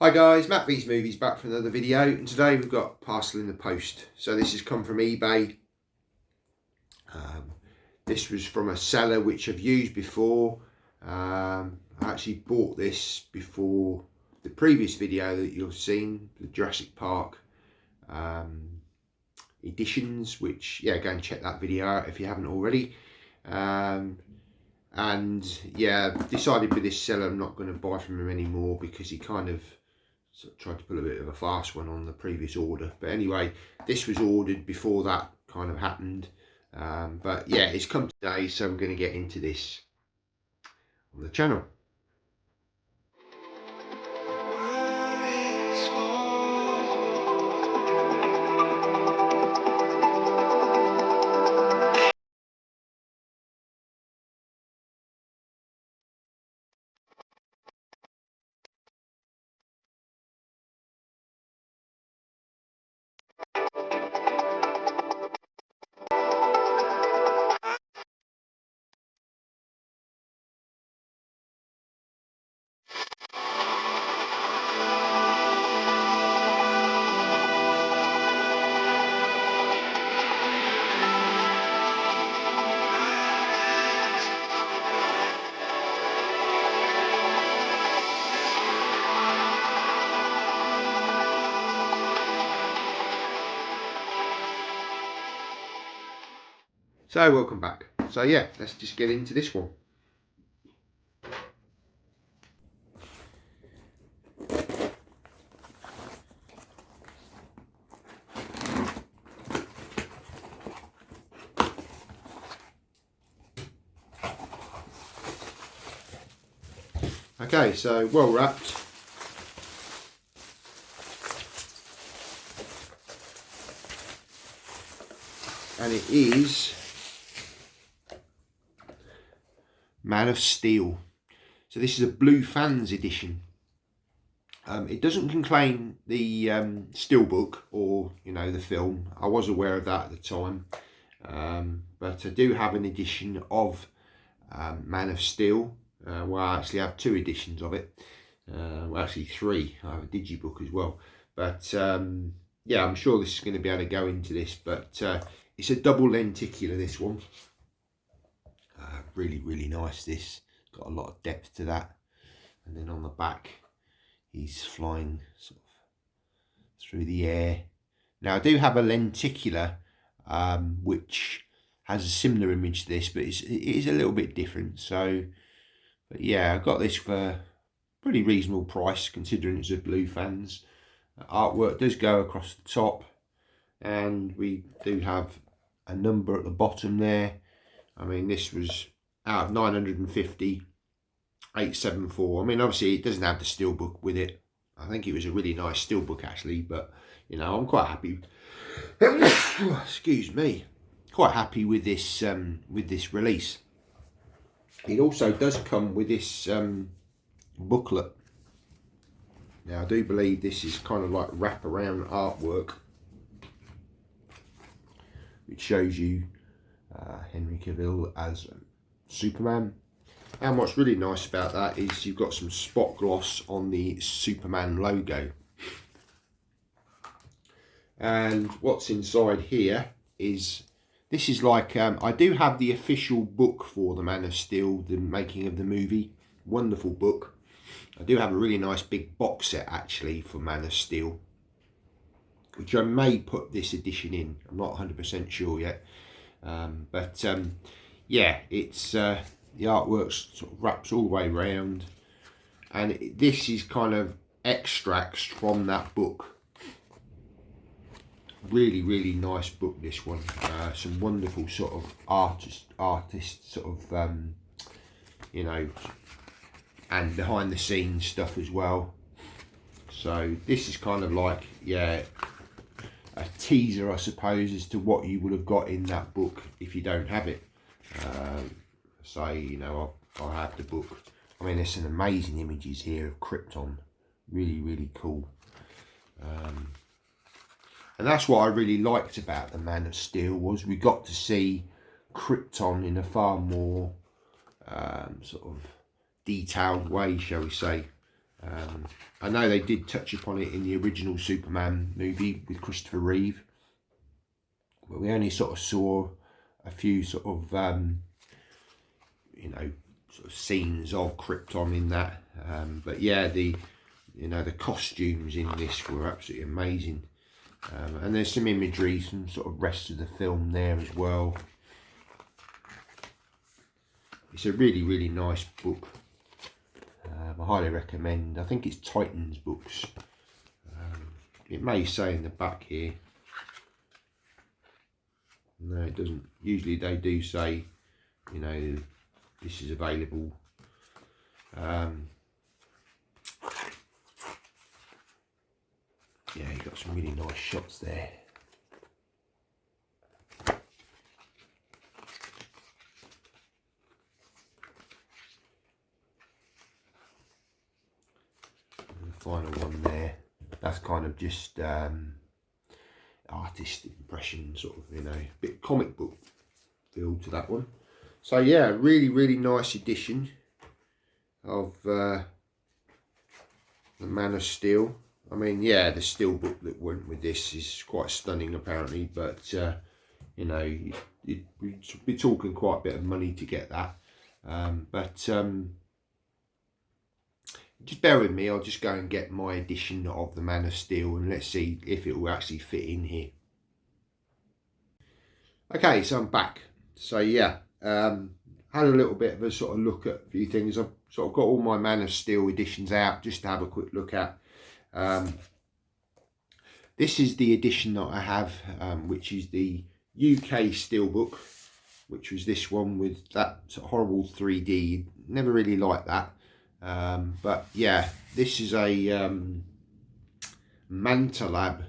Hi guys, Matt V's Movies back for another video, and today we've got parcel in the post. So this has come from eBay. This was from a seller which I've used before. I actually bought this before the previous video that you've seen, the Jurassic Park editions, which, yeah, go and check that video out if you haven't already. And yeah, decided with this seller I'm not going to buy from him anymore because he kind of tried to pull a bit of a fast one on the previous order. But anyway, this was ordered before that kind of happened. But yeah, it's come today, so I'm going to get into this on the channel. So welcome back. So yeah, let's just get into this one. Okay, so well wrapped. And it is Man of Steel. So this is a Blue Fans edition. It doesn't contain the steelbook or, you know, the film. I was aware of that at the time. But I do have an edition of Man of Steel. Well, I actually have two editions of it. Well, actually three. I have a digibook as well. But yeah, I'm sure this is going to be able to go into this. But it's a double lenticular, this one. Really, really nice. This got a lot of depth to that. And then on the back, he's flying sort of through the air. Now I do have a lenticular which has a similar image to this, but it is a little bit different. So, but yeah, I got this for a pretty reasonable price considering it's a Blue Fans. Artwork does go across the top, and we do have a number at the bottom there. I mean, this was out of 950, 874. I mean, obviously it doesn't have the steelbook with it. I think it was a really nice steelbook actually, but you know, I'm quite happy. Excuse me, quite happy with this release. It also does come with this booklet. Now I do believe this is kind of like wraparound artwork, which shows you Henry Cavill as Superman. And what's really nice about that is you've got some spot gloss on the Superman logo. And what's inside here is, this is like, I do have the official book for the Man of Steel, the making of the movie. Wonderful book. I do have a really nice big box set actually for Man of Steel, which I may put this edition in. I'm not 100% sure yet. But yeah, it's the artwork sort of wraps all the way around, and this is kind of extracts from that book. Really, really nice book, this one. Some wonderful sort of artist sort of you know, and behind the scenes stuff as well. So this is kind of like, yeah, a teaser, I suppose, as to what you would have got in that book if you don't have it. Say, you know, I have the book. I mean, there's some amazing images here of Krypton. Really, really cool. And that's what I really liked about the Man of Steel, was we got to see Krypton in a far more sort of detailed way, shall we say. I know they did touch upon it in the original Superman movie with Christopher Reeve, but we only sort of saw a few sort of you know, sort of scenes of Krypton in that. But yeah, the costumes in this were absolutely amazing. And there's some imagery, some sort of rest of the film there as well. It's a really, really nice book. I highly recommend. I think it's Titans Books. It may say in the back here. No, it doesn't. Usually they do say, you know, this is available. Yeah, you've got some really nice shots there. And the final one there, that's kind of just artist impression, sort of, you know, bit comic book feel to that one. So yeah, really, really nice edition of the Man of Steel. I mean, yeah, the Steelbook that went with this is quite stunning apparently, but you know, you'd be talking quite a bit of money to get that. Just bear with me, I'll just go and get my edition of the Man of Steel and let's see if it will actually fit in here. Okay, so I'm back. So yeah, had a little bit of a sort of look at a few things. I've sort of got all my Man of Steel editions out just to have a quick look at. This is the edition that I have, which is the UK Steelbook, which was this one with that sort of horrible 3D. Never really liked that. But yeah, this is a Mantalab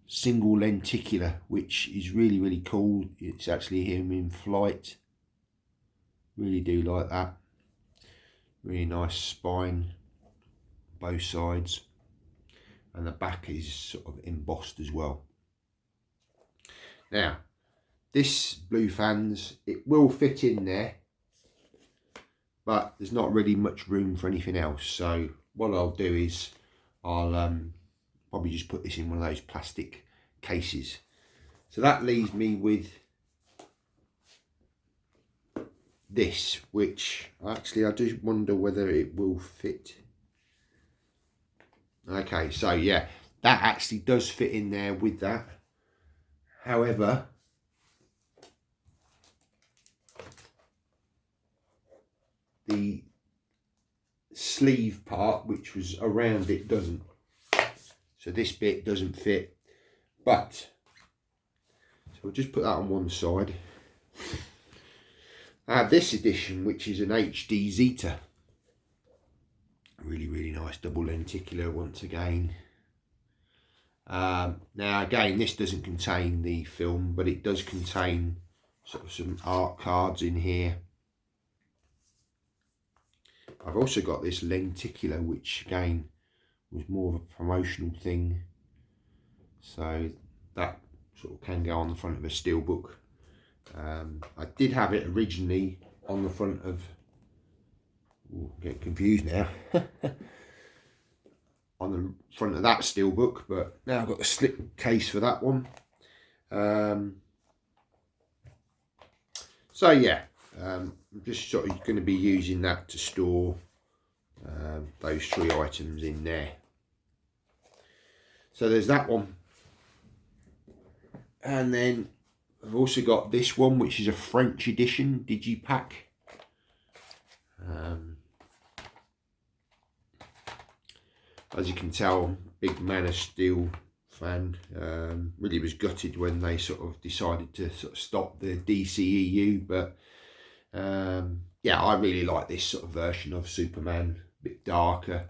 single lenticular, which is really, really cool. It's actually him in flight. Really do like that. Really nice spine, both sides. And the back is sort of embossed as well. Now, this Blue Fans, it will fit in there, but there's not really much room for anything else. So what I'll do is I'll probably just put this in one of those plastic cases. So that leaves me with this, which actually I do wonder whether it will fit. Okay, so yeah, that actually does fit in there with that. However, the sleeve part, which was around it, doesn't. So this bit doesn't fit. But, so we'll just put that on one side. I have this edition, which is an HD Zeta. Really, really nice double lenticular once again. Now again, this doesn't contain the film, but it does contain sort of some art cards in here. I've also got this lenticular, which again was more of a promotional thing. So that sort of can go on the front of a Steelbook. I did have it originally on the front of, ooh, I'm getting confused now, on the front of that Steelbook, but now I've got the slip case for that one. So yeah, I'm just sort of going to be using that to store those three items in there. So there's that one. And then I've also got this one, which is a French edition Digipack. As you can tell, big Man of Steel fan. Really was gutted when they sort of decided to sort of stop the DCEU, but yeah, I really like this sort of version of Superman. A bit darker,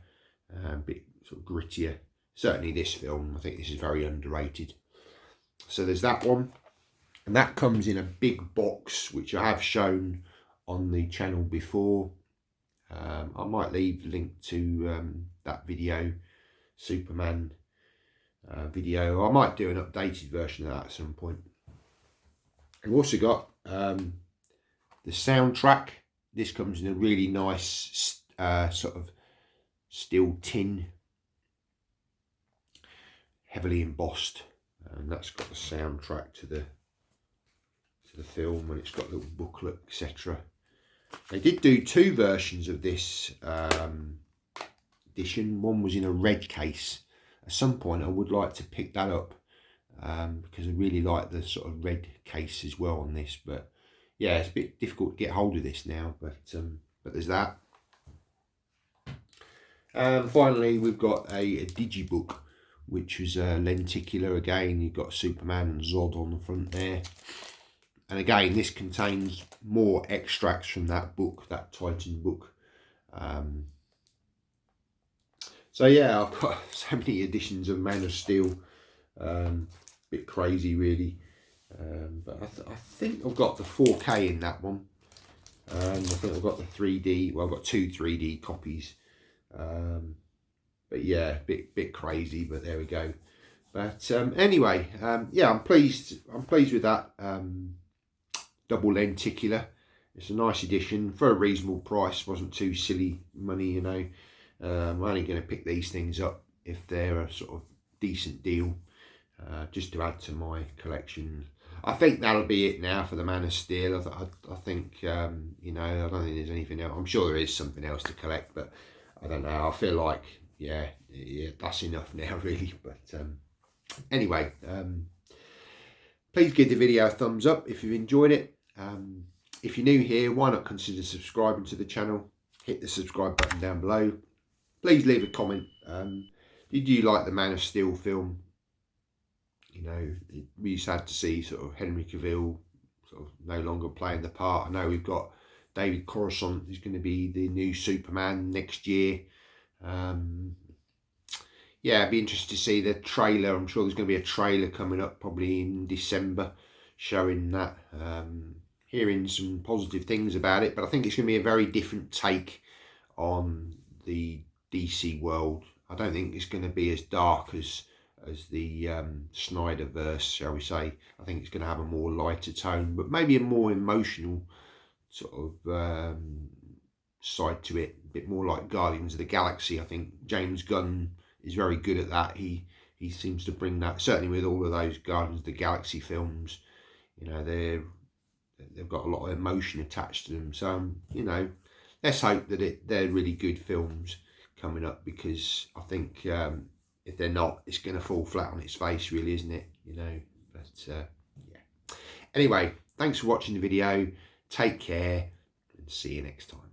a bit sort of grittier. Certainly this film, I think this is very underrated. So there's that one, and that comes in a big box, which I have shown on the channel before. I might leave the link to that video, Superman video. I might do an updated version of that at some point. I've also got the soundtrack. This comes in a really nice sort of steel tin, heavily embossed, and that's got the soundtrack to the film, and it's got a little booklet, etc. They did do 2 versions of this edition. One was in a red case. At some point I would like to pick that up, because I really like the sort of red case as well on this, but yeah, it's a bit difficult to get hold of this now, but there's that. Finally, we've got a digibook, which was lenticular again. You've got Superman and Zod on the front there, and again this contains more extracts from that book, that Titan book. So yeah, I've got so many editions of Man of Steel, bit crazy really, but I think I've got the 4K in that one, and I think I've got the 3D, well I've got 2 3D copies, but yeah, bit crazy, but there we go. But anyway, yeah, I'm pleased with that double lenticular. It's a nice edition for a reasonable price, wasn't too silly money, you know. I'm only going to pick these things up if they're a sort of decent deal, just to add to my collection. I think that'll be it now for the Man of Steel. I think, you know, I don't think there's anything else. I'm sure there is something else to collect, but I don't know. I feel like, yeah, that's enough now, really. But anyway, please give the video a thumbs up if you've enjoyed it. If you're new here, why not consider subscribing to the channel? Hit the subscribe button down below. Please leave a comment. Did you like the Man of Steel film? You know, it's really sad to see sort of Henry Cavill sort of no longer playing the part. I know we've got David Coruscant, who's going to be the new Superman next year. Yeah, I'd be interested to see the trailer. I'm sure there's going to be a trailer coming up probably in December showing that. Hearing some positive things about it, but I think it's going to be a very different take on the DC world. I don't think it's going to be as dark as the Snyderverse, shall we say. I think it's going to have a more lighter tone, but maybe a more emotional sort of side to it, a bit more like Guardians of the Galaxy. I think James Gunn is very good at that. He seems to bring that, certainly with all of those Guardians of the Galaxy films. You know, they've got a lot of emotion attached to them. So, you know, let's hope that they're really good films coming up, because I think if they're not, it's going to fall flat on its face, really, isn't it? You know, but yeah. Anyway, thanks for watching the video. Take care and see you next time.